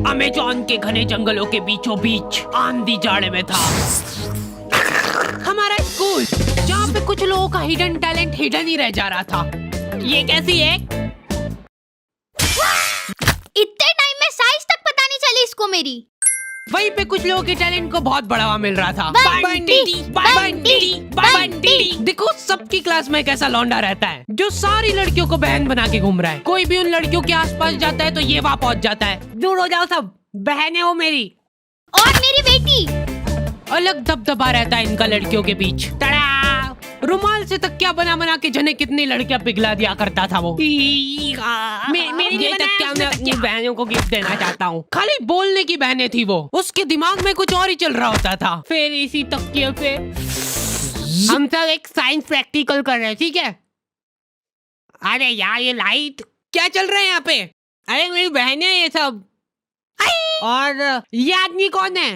Amazon के घने जंगलों के बीचों बीच आंधी जाड़े में था हमारा स्कूल, जहाँ पे कुछ लोगों का हिडन टैलेंट हिडन ही रह जा रहा था। ये कैसी है? इतने टाइम में साइज तक पता नहीं चली इसको मेरी। वहीं पे कुछ लोगों के टैलेंट को बहुत बढ़ावा मिल रहा था। बंटी। देखो सबकी क्लास में एक ऐसा लौंडा रहता है जो सारी लड़कियों को बहन बना के घूम रहा है। कोई भी उन लड़कियों के आसपास जाता है तो ये वहाँ पहुँच जाता है। दूर हो जाओ सब, बहनें हो मेरी। और मेरी बेटी। अलग दबदबा रहता है इनका लड़कियों के बीच। तड़ा! रुमाल से तकिया बना बना के जने कितनी लड़कियां पिघला दिया करता था वो। मेरी ये तकिया मैं अपनी बहनों को गिफ्ट देना चाहता हूँ। खाली बोलने की बहनें थी वो, उसके दिमाग में कुछ और ही चल रहा होता था। फिर इसी तकिए पे हम सब एक साइंस प्रैक्टिकल कर रहे हैं, ठीक है? अरे यार ये लाइट क्या चल रहा है यहाँ पे? अरे मेरी बहनें ये सब। और ये आदमी कौन है?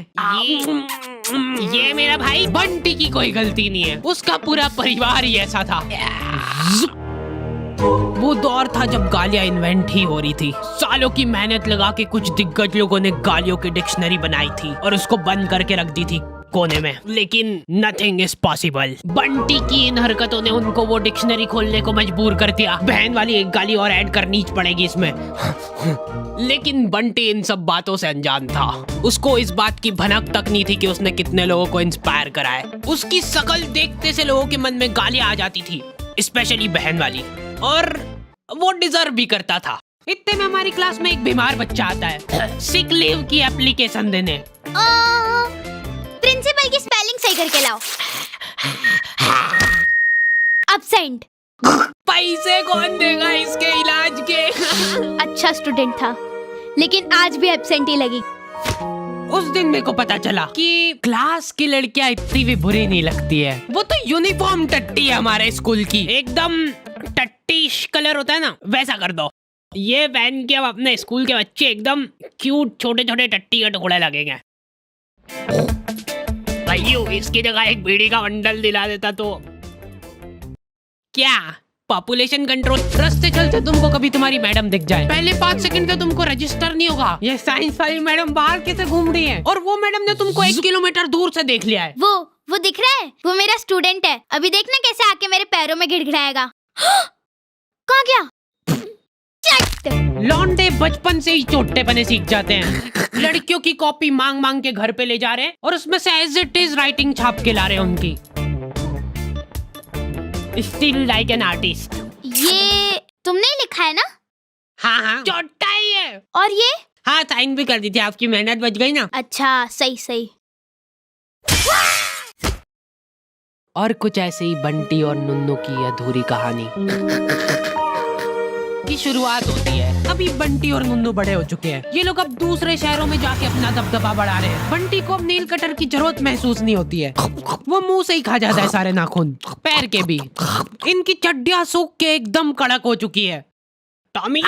ये मेरा भाई बंटी की कोई गलती नहीं है, उसका पूरा परिवार ही ऐसा था। वो दौर था जब गालियां इन्वेंट ही हो रही थी। सालों की मेहनत लगा के कुछ दिग्गज लोगों ने गालियों की डिक्शनरी बनाई थी और उसको बंद करके रख दी थी कोने में। लेकिन नथिंग इज पॉसिबल। बंटी की इन हरकतों ने उनको वो डिक्शनरी खोलने को मजबूर कर दिया। बहन वाली एक गाली और ऐड करनी पड़ेगी इसमें। लेकिन बंटी इन सब बातों से अनजान था। उसको इस बात की भनक तक नहीं थी कि उसने कितने लोगों को इंस्पायर करा है। उसकी शकल देखते से लोगों के मन में गालियां आ जाती थी, स्पेशली बहन वाली, और वो डिजर्व भी करता था। इतने में हमारी क्लास में एक बीमार बच्चा आता है सिक लीव की एप्लीकेशन देने। प्रिंसिपल की स्पेलिंग सही करके लाओ। अब्सेंट। पैसे कौन देगा इसके इलाज के? अच्छा स्टूडेंट था, लेकिन आज भी एब्सेंट ही लगी। उस दिन मेरे को पता चला कि क्लास की लड़कियां इतनी भी बुरी नहीं लगती है। वो तो यूनिफॉर्म टट्टी है हमारे स्कूल की, एकदम टट्टीश कलर होता है ना, वैसा कर दो। ये पहन के अब अपने स्कूल के बच्चे एकदम क्यूट छोटे छोटे टट्टी के टुकड़े लगेंगे। भाइयों इसकी जगह एक बीड़ी का बंडल दिला देता तो क्या पॉपुलेशन कंट्रोल। रास्ते चलते तुमको कभी तुम्हारी मैडम दिख जाए, पहले 5 सेकंड तो तुमको रजिस्टर नहीं होगा ये साइंस वाली मैडम बाहर कैसे घूम रही है, और वो मैडम ने तुमको 1 किलोमीटर दूर से देख लिया है। वो दिख रहा है, वो मेरा स्टूडेंट है। अभी देखना कैसे आके मेरे पैरों में गिड़गिड़ाएगा। कहाँ गया? लौंडे बचपन से ही चोटे बने सीख जाते हैं। लड़कियों की कॉपी मांग मांग के घर पे ले जा रहे हैं और उसमें से एज इट इज राइटिंग छाप के ला रहे हैं उनकी। Still like an artist. ये तुमने लिखा है ना? हाँ चोटा ही है। और ये? हाँ साइन भी कर दी थी, आपकी मेहनत बच गई ना। अच्छा सही। और कुछ ऐसे ही बंटी और नुन्नू की अधूरी कहानी की शुरुआत होती है। अभी बंटी और नुन्नू बड़े हो चुके हैं। ये लोग अब दूसरे शहरों में जाके अपना दबदबा बढ़ा रहे हैं। बंटी को अब नील कटर की जरूरत महसूस नहीं होती है, वो मुंह से ही खा जाता है सारे नाखून, पैर के भी। इनकी चड्डियां सूख के एकदम कड़क हो चुकी है। टॉमी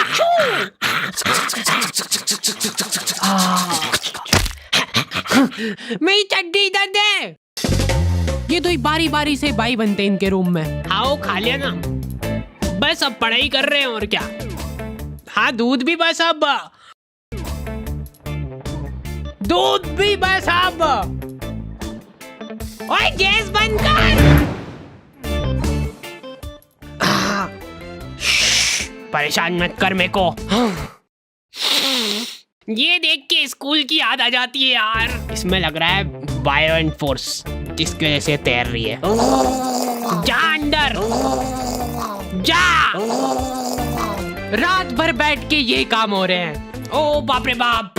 मेरी चड्डी इधर दे। ये दो बारी बारी से भाई बनते इनके रूम में। आओ खा लिया ना, बस अब पढ़ाई कर रहे हैं और क्या। हाँ दूध भी बस अब, दूध भी बस अब। ओए गैस बंद कर। परेशान मत कर मेरे को। ये देख के स्कूल की याद आ जाती है यार। इसमें लग रहा है वायलेंट फोर्स जिसकी वजह से तैर रही है। जा अंदर जा। रात भर बैठ के ये काम हो रहे हैं। ओ बाप रे बाप,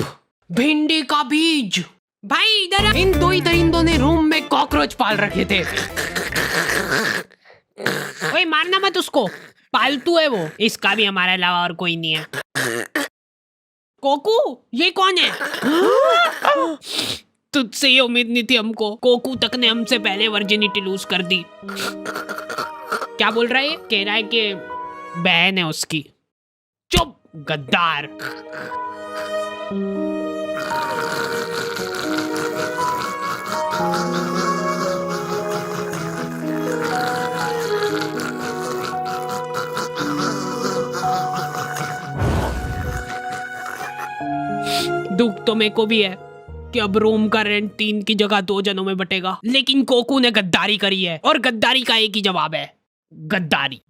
भिंडी का बीज। भाई इधर इन दो ही दरिंदों ने रूम में कॉकरोच पाल रखे थे। ओए मारना मत उसको, पालतू है वो। इसका भी हमारे अलावा और कोई नहीं है। कोकू ये कौन है? तुझसे ये उम्मीद नहीं थी हमको। कोकू तक ने हमसे पहले वर्जिनिटी लूज कर दी। क्या बोल रहा है? कह रहा है कि बहन है उसकी। चुप गद्दार। दुख तो मेरे को भी है कि अब रूम का रेंट 3 की जगह 2 जनों में बटेगा, लेकिन कोकू ने गद्दारी करी है और गद्दारी का एक ही जवाब है, गद्दारी।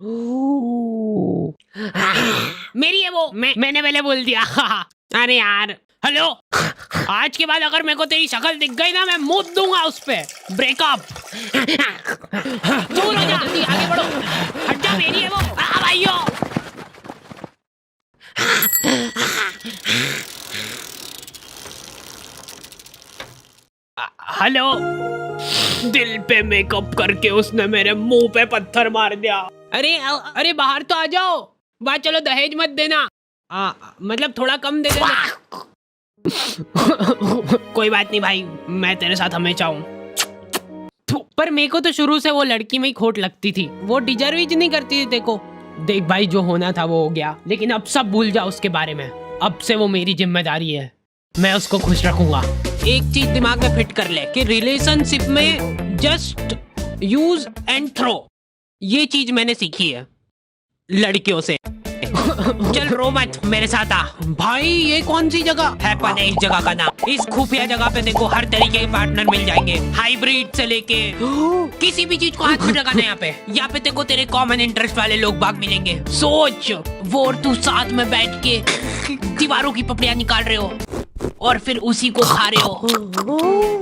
मेरी है वो, मैंने पहले बोल दिया। अरे यार, हेलो, आज के बाद अगर मेरे को तेरी शक्ल दिख गई ना, मैं मुंह दूंगा उस पे। ब्रेकअप। दूर हो जा, जल्दी आगे बढ़ो। हट जा, मेरी है वो। भाइयों। हेलो। दिल पे मेकअप करके उसने मेरे मुंह पे पत्थर मार दिया। अरे बाहर तो आ जाओ। बात चलो, दहेज मत देना। मतलब थोड़ा कम दे देना। कोई बात नहीं भाई, मैं तेरे साथ हमेशा हूँ। पर मेरे को तो शुरू से वो लड़की में ही खोट लगती थी। वो डिजर्व ही नहीं करती थी। देखो देख भाई, जो होना था वो हो गया, लेकिन अब सब भूल जा उसके बारे में। अब से वो मेरी जिम्मेदारी है, मैं उसको खुश रखूंगा। एक चीज दिमाग में फिट कर ले कि रिलेशनशिप में जस्ट यूज एंड थ्रो, ये चीज मैंने सीखी है लड़कियों से। चल रो मत, मेरे साथ आ। भाई ये कौन सी जगह है? पता है इस जगह का नाम। इस खुफिया जगह पे देखो हर तरीके के पार्टनर मिल जाएंगे, हाइब्रिड से लेके किसी भी चीज को हाथ में लगाना। यहाँ पे देखो तेरे कॉमन इंटरेस्ट वाले लोग बाग मिलेंगे। सोच, वो और तू साथ में बैठ के दीवारों की पपड़ियां निकाल रहे हो और फिर उसी को खा रहे हो।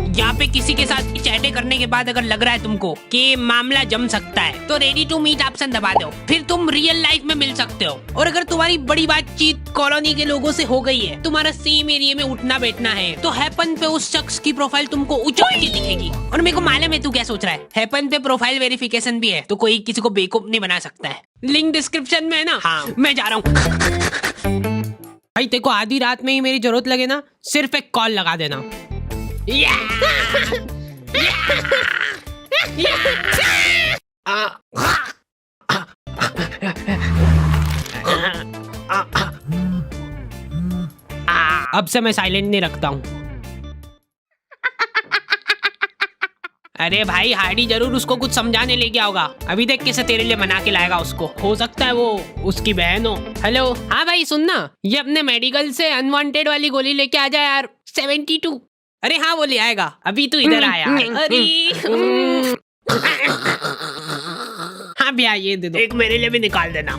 यहाँ पे किसी के साथ चैटे करने के बाद अगर लग रहा है तुमको कि मामला जम सकता है, तो रेडी टू मीट ऑप्शन दबा दो, फिर तुम रियल लाइफ में मिल सकते हो। और अगर तुम्हारी बड़ी बातचीत कॉलोनी के लोगों से हो गई है, तुम्हारा सेम एरिया में उठना बैठना है, तो हैपन पे उस शख्स की प्रोफाइल तुमको उचक के दिखेगी। और मेरे को मालूम है तू क्या सोच रहा है, हैपन पे प्रोफाइल वेरिफिकेशन भी है, तो कोई किसी को बेवकूफ नहीं बना सकता है। लिंक डिस्क्रिप्शन में है ना। हाँ, मैं जा रहा हूँ। भाई तेको आधी रात में ही मेरी जरूरत लगे ना, सिर्फ एक कॉल लगा देना। अब से मैं साइलेंट नहीं रखता हूँ। अरे भाई हार्डी जरूर उसको कुछ समझाने ले गया होगा। अभी देख कैसे तेरे लिए मना के लाएगा उसको। हो सकता है वो उसकी बहन हो। हेलो, हाँ भाई सुनना, ये अपने मेडिकल से अनवांटेड वाली गोली लेके आ जा यार। 72। अरे हाँ वो ले आएगा, अभी तू इधर आया। अरे हाँ भैया ये दे दो। एक मेरे लिए भी निकाल देना।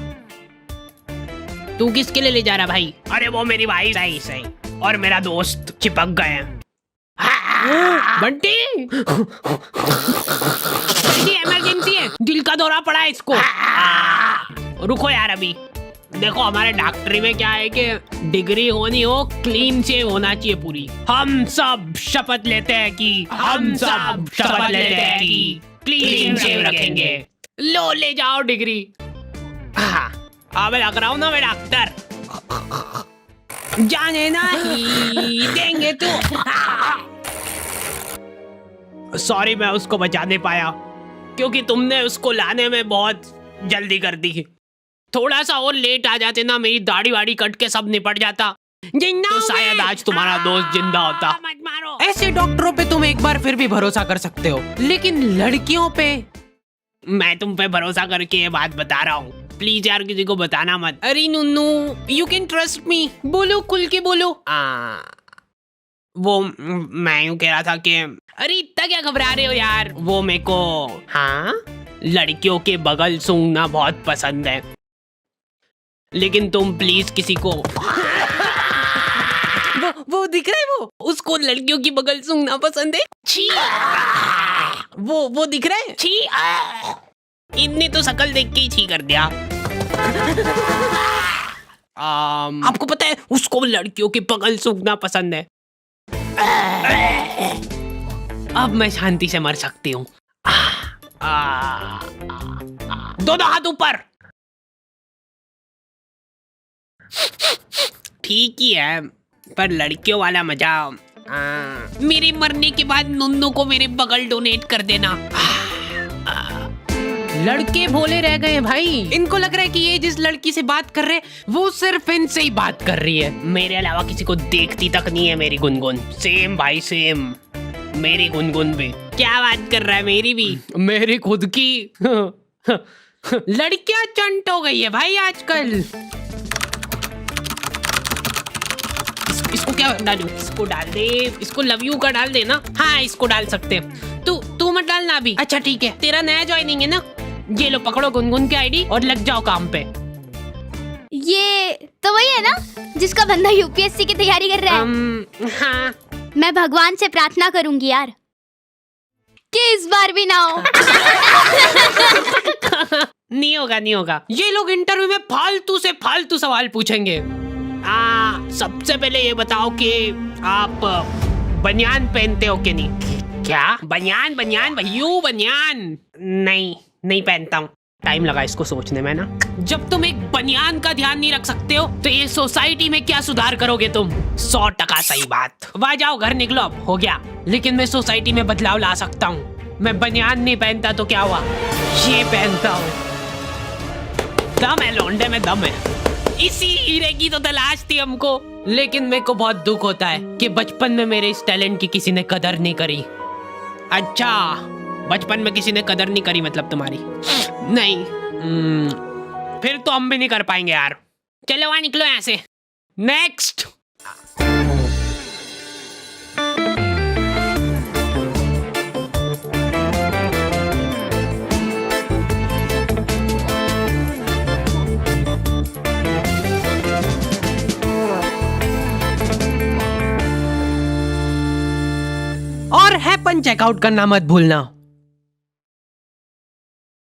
तू किसके लिए ले जा रहा भाई? अरे वो मेरी भाई सही और मेरा दोस्त चिपक गए हैं। बंटी इमरजेंसी है, दिल का दौरा पड़ा है इसको। रुको यार, अभी देखो हमारे डॉक्टरी में क्या है कि डिग्री होनी हो, क्लीन शेव होना चाहिए पूरी। हम सब शपथ लेते हैं कि क्लीन शेव रखेंगे। लो ले जाओ डिग्री। अब लग रहा हूँ ना मैं डॉक्टर। जाने ना ही देंगे तू। सॉरी मैं उसको बचा नहीं पाया क्योंकि तुमने उसको लाने में बहुत जल्दी कर दी। थोड़ा सा और लेट आ जाते ना, मेरी दाढ़ी वाड़ी कट के सब निपट जाता, तो शायद आज तुम्हारा दोस्त जिंदा होता। मत मारो। ऐसे डॉक्टरों पे तुम एक बार फिर भी भरोसा कर सकते हो, लेकिन लड़कियों पे मैं तुम पे भरोसा करके ये बात बता रहा हूँ। प्लीज यार किसी को बताना मत। अरे नुन्नू, यू कैन ट्रस्ट मी। बोलो, खुल के बोलो। वो मैं यूँ कह रहा था कि अरे इतना क्या घबरा रहे हो यार, वो मेरे को लड़कियों के बगल सूंघना बहुत पसंद है, लेकिन तुम प्लीज किसी को वो दिख रहा है, वो उसको लड़कियों की बगल सूंघना पसंद है। छी, वो दिख रहा है। छी, इनने तो शकल देख के ही छी कर दिया। आपको पता है उसको लड़कियों की बगल सूंघना पसंद है। अब मैं शांति से मर सकती हूँ। दोनों हाथ ऊपर। ठीक ही है, पर लड़कियों वाला मजा। मेरे मरने के बाद नुन्नू को मेरे बगल डोनेट कर देना। लड़के भोले रह गए भाई, इनको लग रहा है कि ये जिस लड़की से बात कर रहे वो सिर्फ इनसे ही बात कर रही है, मेरे अलावा किसी को देखती तक नहीं है। मेरी गुनगुन सेम भाई सेम, मेरी गुनगुन भी। क्या बात कर रहा है? मेरी भी, मेरी खुद की। लड़कियां चंट हो गई है भाई आजकल। इसको क्या डालूं? इसको डाल दे, इसको लव यू का डाल दे ना। हाँ इसको डाल सकते हैं। तू मत डालना अभी। अच्छा ठीक है, तेरा नया ज्वाइनिंग है ना। ये लो पकड़ो गुनगुन की आईडी और लग जाओ काम पे। ये तो वही है ना जिसका बंदा यूपीएससी की तैयारी कर रहा है। हाँ मैं भगवान से प्रार्थना करूंगी यार कि इस बार भी ना हो। नहीं होगा नहीं होगा। ये लोग इंटरव्यू में फालतू से फालतू सवाल पूछेंगे। सबसे पहले ये बताओ कि आप बनियान पहनते हो कि नहीं? क्या बनियान? बनियान भैयू बनियान? नहीं पहनता हूँ। टाइम लगा इसको सोचने में ना। जब तुम एक बनियान का ध्यान नहीं रख सकते हो तो ये सोसाइटी में क्या सुधार करोगे तुम? 100% सही बात। वाह जाओ घर निकलो, अब हो गया। लेकिन मैं सोसाइटी में बदलाव ला सकता हूँ। मैं बनियान नहीं पहनता तो क्या हुआ, ये पहनता हूँ। दम है लौंडे में, दम है। इसी हीरे की तो तलाश थी हमको। लेकिन मेरे को बहुत दुख होता है कि बचपन में मेरे इस टैलेंट की किसी ने कदर नहीं करी। अच्छा बचपन में किसी ने कदर नहीं करी मतलब तुम्हारी? नहीं फिर तो हम भी नहीं कर पाएंगे यार। चलो वहां निकलो यहाँ से। नेक्स्ट। और हैपन चेकआउट करना मत भूलना।